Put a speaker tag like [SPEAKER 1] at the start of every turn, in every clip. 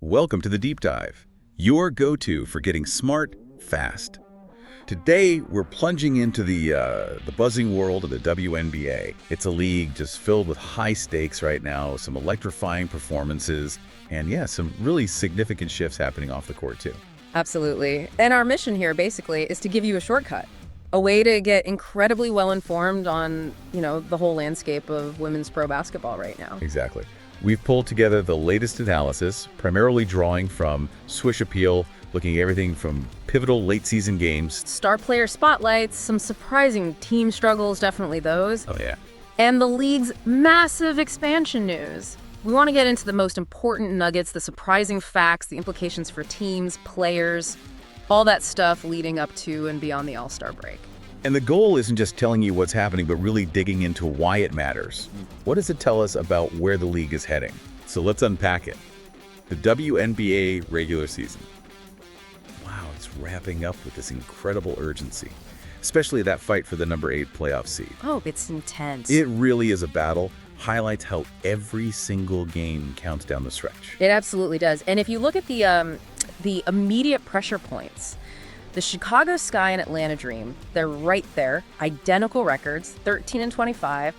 [SPEAKER 1] Welcome to the Deep Dive, your go-to for getting smart, fast. Today, we're plunging into the buzzing world of the WNBA. It's a league just filled with high stakes right now, some electrifying performances, and yeah, some really significant shifts happening off the court too.
[SPEAKER 2] Absolutely. And our mission here basically is to give you a shortcut, a way to get incredibly well informed on, the whole landscape of women's pro basketball right now.
[SPEAKER 1] Exactly. We've pulled together the latest analysis, primarily drawing from Swish appeal, looking at everything from pivotal late-season games.
[SPEAKER 2] Star player spotlights, some surprising team struggles, definitely those.
[SPEAKER 1] Oh, yeah.
[SPEAKER 2] And the league's massive expansion news. We want to get into the most important nuggets, the surprising facts, the implications for teams, players, all that stuff leading up to and beyond the All-Star break.
[SPEAKER 1] And the goal isn't just telling you what's happening, but really digging into why it matters. What does it tell us about where the league is heading? So let's unpack it. The WNBA regular season. Wow, it's wrapping up with this incredible urgency, especially that fight for the number 8 playoff seed.
[SPEAKER 2] Oh, it's intense.
[SPEAKER 1] It really is a battle. Highlights how every single game counts down the stretch.
[SPEAKER 2] It absolutely does. And if you look at the immediate pressure points, the Chicago Sky and Atlanta Dream, they're right there, identical records, 13-25,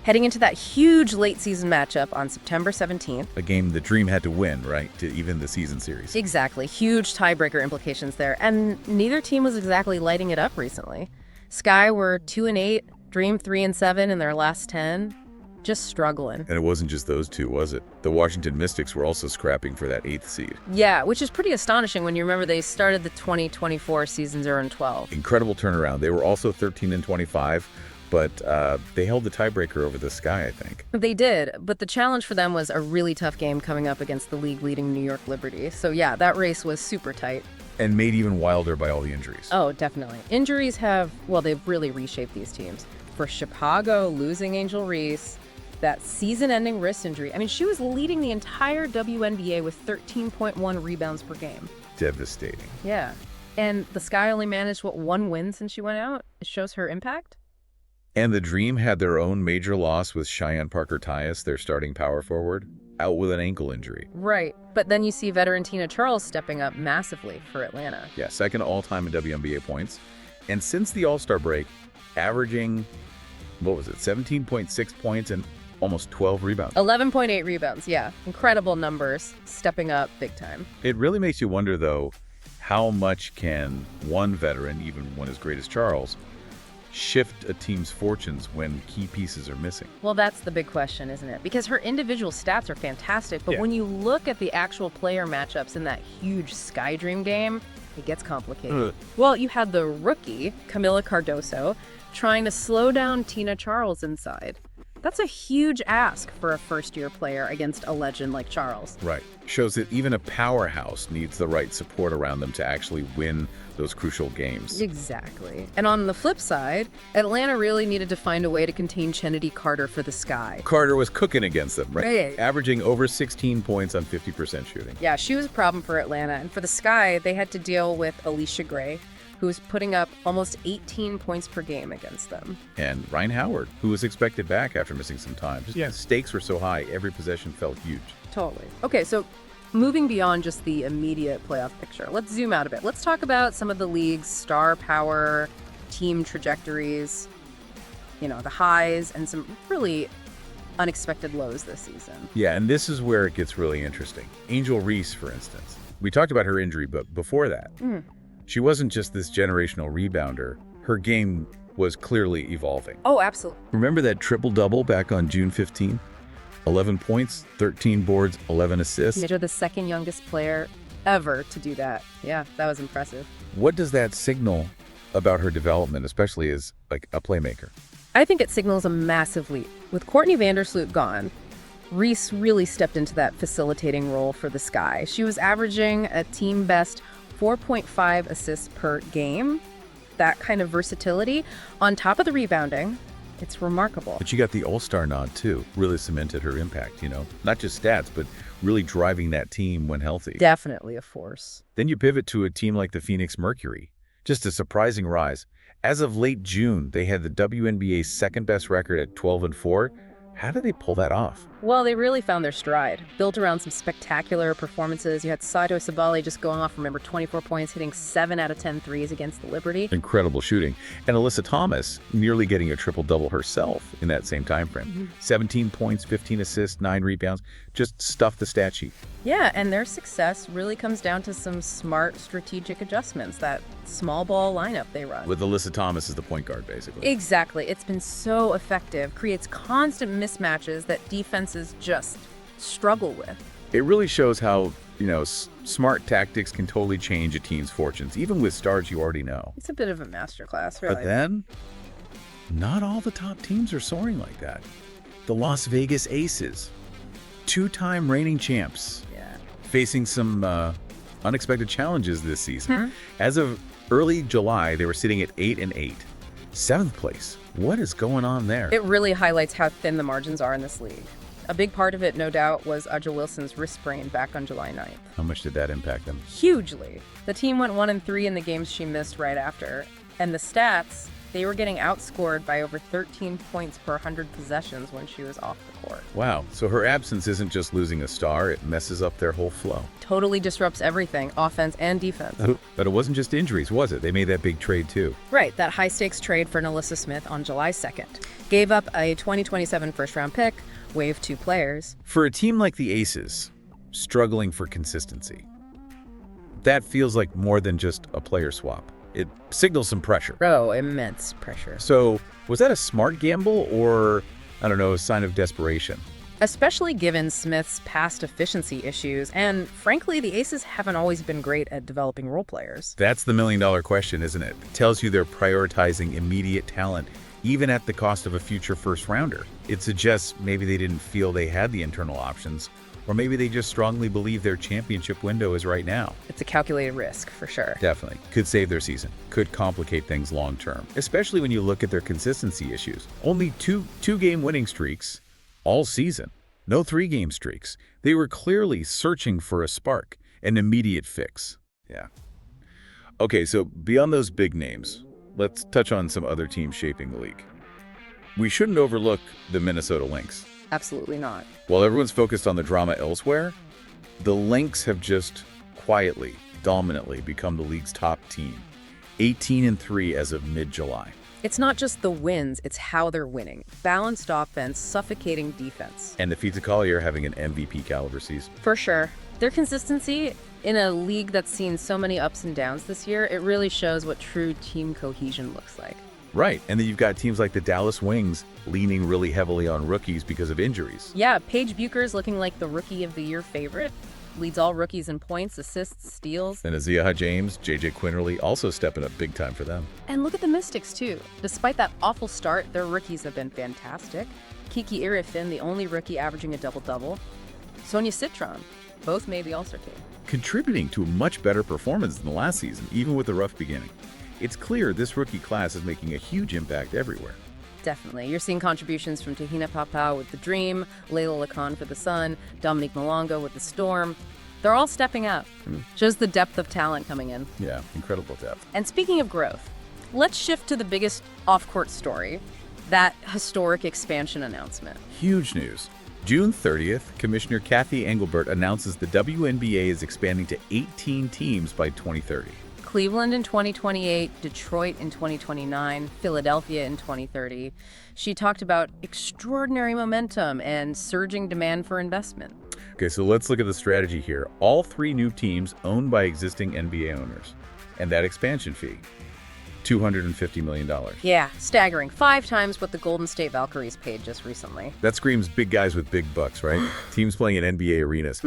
[SPEAKER 2] heading into that huge late-season matchup on September 17th.
[SPEAKER 1] A game the Dream had to win, right, to even the season series.
[SPEAKER 2] Exactly. Huge tiebreaker implications there. And neither team was exactly lighting it up recently. Sky were 2-8, Dream 3-7 in their last 10. Just struggling.
[SPEAKER 1] And it wasn't just those two, was it? The Washington Mystics were also scrapping for that 8th seed.
[SPEAKER 2] Yeah, which is pretty astonishing when you remember they started the 2024 season 0-12.
[SPEAKER 1] Incredible turnaround. They were also 13-25, but they held the tiebreaker over the Sky, I think.
[SPEAKER 2] They did, but the challenge for them was a really tough game coming up against the league-leading New York Liberty. So yeah, that race was super tight.
[SPEAKER 1] And made even wilder by all the injuries.
[SPEAKER 2] Oh, definitely. Injuries they've really reshaped these teams. For Chicago, losing Angel Reese, that season-ending wrist injury. I mean, she was leading the entire WNBA with 13.1 rebounds per game.
[SPEAKER 1] Devastating.
[SPEAKER 2] Yeah. And the Sky only managed, one win since she went out? It shows her impact.
[SPEAKER 1] And the Dream had their own major loss with Cheyenne Parker-Tyus, their starting power forward, out with an ankle injury.
[SPEAKER 2] Right. But then you see veteran Tina Charles stepping up massively for Atlanta.
[SPEAKER 1] Yeah, second all-time in WNBA points. And since the All-Star break, averaging, 17.6 points and almost 12 rebounds.
[SPEAKER 2] 11.8 rebounds, yeah. Incredible numbers, stepping up big time.
[SPEAKER 1] It really makes you wonder, though, how much can one veteran, even one as great as Charles, shift a team's fortunes when key pieces are missing?
[SPEAKER 2] Well, that's the big question, isn't it? Because her individual stats are fantastic, but when you look at the actual player matchups in that huge Sky Dream game, it gets complicated. Well, you had the rookie, Camila Cardoso, trying to slow down Tina Charles inside. That's a huge ask for a first-year player against a legend like Charles.
[SPEAKER 1] Right. Shows that even a powerhouse needs the right support around them to actually win those crucial games.
[SPEAKER 2] Exactly. And on the flip side, Atlanta really needed to find a way to contain Chennedy Carter for the Sky.
[SPEAKER 1] Carter was cooking against them, right? Averaging over 16 points on 50% shooting.
[SPEAKER 2] Yeah, she was a problem for Atlanta. And for the Sky, they had to deal with Alicia Gray, who was putting up almost 18 points per game against them.
[SPEAKER 1] And Ryan Howard, who was expected back after missing some time. The stakes were so high, every possession felt huge.
[SPEAKER 2] Totally. Okay, so moving beyond just the immediate playoff picture, let's zoom out a bit. Let's talk about some of the league's star power, team trajectories, the highs and some really unexpected lows this season.
[SPEAKER 1] Yeah, and this is where it gets really interesting. Angel Reese, for instance. We talked about her injury, but before that, she wasn't just this generational rebounder. Her game was clearly evolving.
[SPEAKER 2] Oh, absolutely.
[SPEAKER 1] Remember that triple-double back on June 15? 11 points, 13 boards, 11 assists.
[SPEAKER 2] You're the second youngest player ever to do that. Yeah, that was impressive.
[SPEAKER 1] What does that signal about her development, especially as a playmaker?
[SPEAKER 2] I think it signals a massive leap. With Courtney Vandersloot gone, Reese really stepped into that facilitating role for the Sky. She was averaging a team-best 4.5 assists per game. That kind of versatility, on top of the rebounding, it's remarkable.
[SPEAKER 1] But you got the All-Star nod, too. Really cemented her impact, Not just stats, but really driving that team when healthy.
[SPEAKER 2] Definitely a force.
[SPEAKER 1] Then you pivot to a team like the Phoenix Mercury. Just a surprising rise. As of late June, they had the WNBA's second-best record at 12-4. How did they pull that off?
[SPEAKER 2] Well, they really found their stride. Built around some spectacular performances. You had Saito Sabali just going off, remember, 24 points, hitting 7 out of 10 threes against the Liberty.
[SPEAKER 1] Incredible shooting. And Alyssa Thomas nearly getting a triple-double herself in that same time frame. 17 points, 15 assists, 9 rebounds. Just stuffed the stat sheet.
[SPEAKER 2] Yeah, and their success really comes down to some smart strategic adjustments, that small ball lineup they run.
[SPEAKER 1] With Alyssa Thomas as the point guard, basically.
[SPEAKER 2] Exactly. It's been so effective, creates constant mismatches that defenses just struggle with.
[SPEAKER 1] It really shows how, smart tactics can totally change a team's fortunes, even with stars you already know.
[SPEAKER 2] It's a bit of a masterclass, really.
[SPEAKER 1] But then, not all the top teams are soaring like that. The Las Vegas Aces, 2-time reigning champs, facing some unexpected challenges this season. As of early July, they were sitting at 8-8. 7th place. What is going on there?
[SPEAKER 2] It really highlights how thin the margins are in this league. A big part of it, no doubt, was Aja Wilson's wrist sprain back on July 9th.
[SPEAKER 1] How much did that impact them?
[SPEAKER 2] Hugely. The team went 1-3 in the games she missed right after. And the stats, they were getting outscored by over 13 points per 100 possessions when she was off the court.
[SPEAKER 1] Wow. So her absence isn't just losing a star, it messes up their whole flow.
[SPEAKER 2] Totally disrupts everything, offense and defense.
[SPEAKER 1] But it wasn't just injuries, was it? They made that big trade too.
[SPEAKER 2] Right, that high-stakes trade for Nalissa Smith on July 2nd. Gave up a 2027 first-round pick, waived 2 players.
[SPEAKER 1] For a team like the Aces, struggling for consistency, that feels like more than just a player swap. It signals some pressure.
[SPEAKER 2] Oh, immense pressure.
[SPEAKER 1] So, was that a smart gamble or, a sign of desperation?
[SPEAKER 2] Especially given Smith's past efficiency issues, and frankly, the Aces haven't always been great at developing role players.
[SPEAKER 1] That's the million-dollar question, isn't it? It tells you they're prioritizing immediate talent, even at the cost of a future first-rounder. It suggests maybe they didn't feel they had the internal options, or maybe they just strongly believe their championship window is right now.
[SPEAKER 2] It's a calculated risk, for sure.
[SPEAKER 1] Definitely. Could save their season. Could complicate things long-term, especially when you look at their consistency issues. Only two-game winning streaks all season. No 3-game streaks. They were clearly searching for a spark, an immediate fix. Yeah. Okay, so beyond those big names, let's touch on some other teams shaping the league. We shouldn't overlook the Minnesota Lynx.
[SPEAKER 2] Absolutely not.
[SPEAKER 1] While everyone's focused on the drama elsewhere, the Lynx have just quietly, dominantly become the league's top team. 18-3 as of mid-July.
[SPEAKER 2] It's not just the wins, it's how they're winning. Balanced offense, suffocating defense.
[SPEAKER 1] And Napheesa Collier having an MVP caliber season.
[SPEAKER 2] For sure. Their consistency in a league that's seen so many ups and downs this year, it really shows what true team cohesion looks like.
[SPEAKER 1] Right, and then you've got teams like the Dallas Wings leaning really heavily on rookies because of injuries.
[SPEAKER 2] Yeah, Paige Buecher's looking like the Rookie of the Year favorite. Leads all rookies in points, assists, steals.
[SPEAKER 1] And Aziaha James, J.J. Quinterly also stepping up big time for them.
[SPEAKER 2] And look at the Mystics, too. Despite that awful start, their rookies have been fantastic. Kiki Irifin, the only rookie averaging a double-double. Sonia Citron, both made the All-Star team.
[SPEAKER 1] Contributing to a much better performance than the last season, even with a rough beginning. It's clear this rookie class is making a huge impact everywhere.
[SPEAKER 2] Definitely. You're seeing contributions from Tahina Papa with the Dream, Layla Lacan for the Sun, Dominique Malonga with the Storm. They're all stepping up. Shows the depth of talent coming in.
[SPEAKER 1] Yeah, incredible depth.
[SPEAKER 2] And speaking of growth, let's shift to the biggest off-court story, that historic expansion announcement.
[SPEAKER 1] Huge news. June 30th, Commissioner Kathy Engelbert announces the WNBA is expanding to 18 teams by 2030.
[SPEAKER 2] Cleveland in 2028, Detroit in 2029, Philadelphia in 2030. She talked about extraordinary momentum and surging demand for investment.
[SPEAKER 1] Okay, so let's look at the strategy here. All 3 new teams owned by existing NBA owners. And that expansion fee, $250 million.
[SPEAKER 2] Yeah, staggering. 5 times what the Golden State Valkyries paid just recently.
[SPEAKER 1] That screams big guys with big bucks, right? Teams playing in NBA arenas.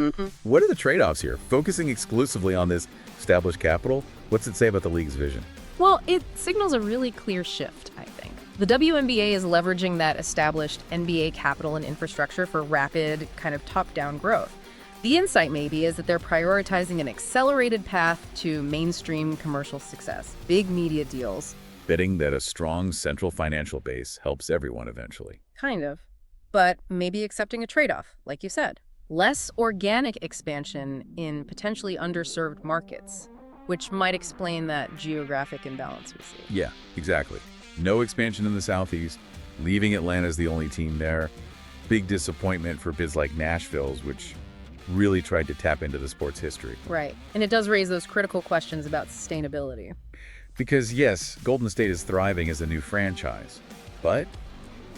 [SPEAKER 1] What are the trade-offs here? Focusing exclusively on this established capital? What's it say about the league's vision?
[SPEAKER 2] Well, it signals a really clear shift, I think. The WNBA is leveraging that established NBA capital and infrastructure for rapid, kind of top-down growth. The insight maybe is that they're prioritizing an accelerated path to mainstream commercial success, big media deals.
[SPEAKER 1] Betting that a strong central financial base helps everyone eventually.
[SPEAKER 2] Kind of. But maybe accepting a trade-off, like you said. Less organic expansion in potentially underserved markets, which might explain that geographic imbalance we see.
[SPEAKER 1] Yeah, exactly. No expansion in the Southeast, leaving Atlanta as the only team there. Big disappointment for bids like Nashville's, which really tried to tap into the sport's history.
[SPEAKER 2] Right. And it does raise those critical questions about sustainability.
[SPEAKER 1] Because yes, Golden State is thriving as a new franchise, but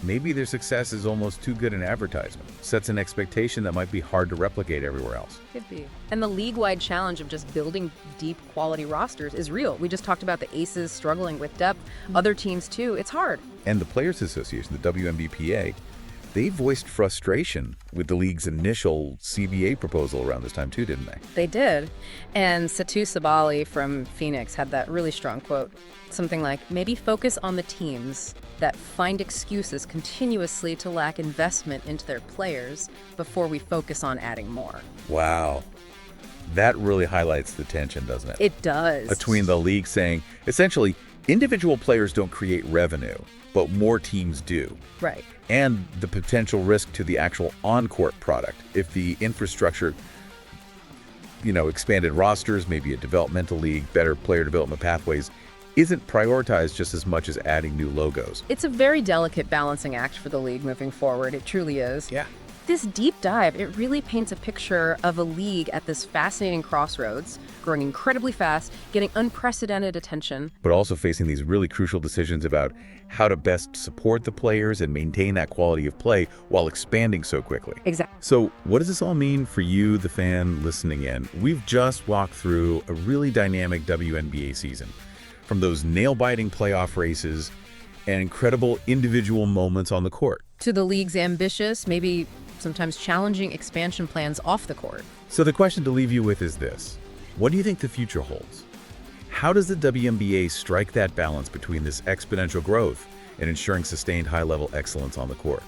[SPEAKER 1] maybe their success is almost too good an advertisement. Sets an expectation that might be hard to replicate everywhere else.
[SPEAKER 2] Could be. And the league-wide challenge of just building deep quality rosters is real. We just talked about the Aces struggling with depth. Other teams too. It's hard.
[SPEAKER 1] And the Players Association, the WNBPA, they voiced frustration with the league's initial CBA proposal around this time too, didn't they?
[SPEAKER 2] They did. And Satu Sabali from Phoenix had that really strong quote. Something like, maybe focus on the teams that find excuses continuously to lack investment into their players before we focus on adding more.
[SPEAKER 1] Wow. That really highlights the tension, doesn't it?
[SPEAKER 2] It does.
[SPEAKER 1] Between the league saying, essentially, individual players don't create revenue, but more teams do.
[SPEAKER 2] Right.
[SPEAKER 1] And the potential risk to the actual on-court product. If the infrastructure, expanded rosters, maybe a developmental league, better player development pathways, isn't prioritized just as much as adding new logos.
[SPEAKER 2] It's a very delicate balancing act for the league moving forward. It truly is.
[SPEAKER 1] Yeah.
[SPEAKER 2] This deep dive, it really paints a picture of a league at this fascinating crossroads, growing incredibly fast, getting unprecedented attention.
[SPEAKER 1] But also facing these really crucial decisions about how to best support the players and maintain that quality of play while expanding so quickly.
[SPEAKER 2] Exactly.
[SPEAKER 1] So what does this all mean for you, the fan listening in? We've just walked through a really dynamic WNBA season. From those nail-biting playoff races and incredible individual moments on the court.
[SPEAKER 2] To the league's ambitious, maybe sometimes challenging expansion plans off the court.
[SPEAKER 1] So the question to leave you with is this. What do you think the future holds? How does the WNBA strike that balance between this exponential growth and ensuring sustained high-level excellence on the court?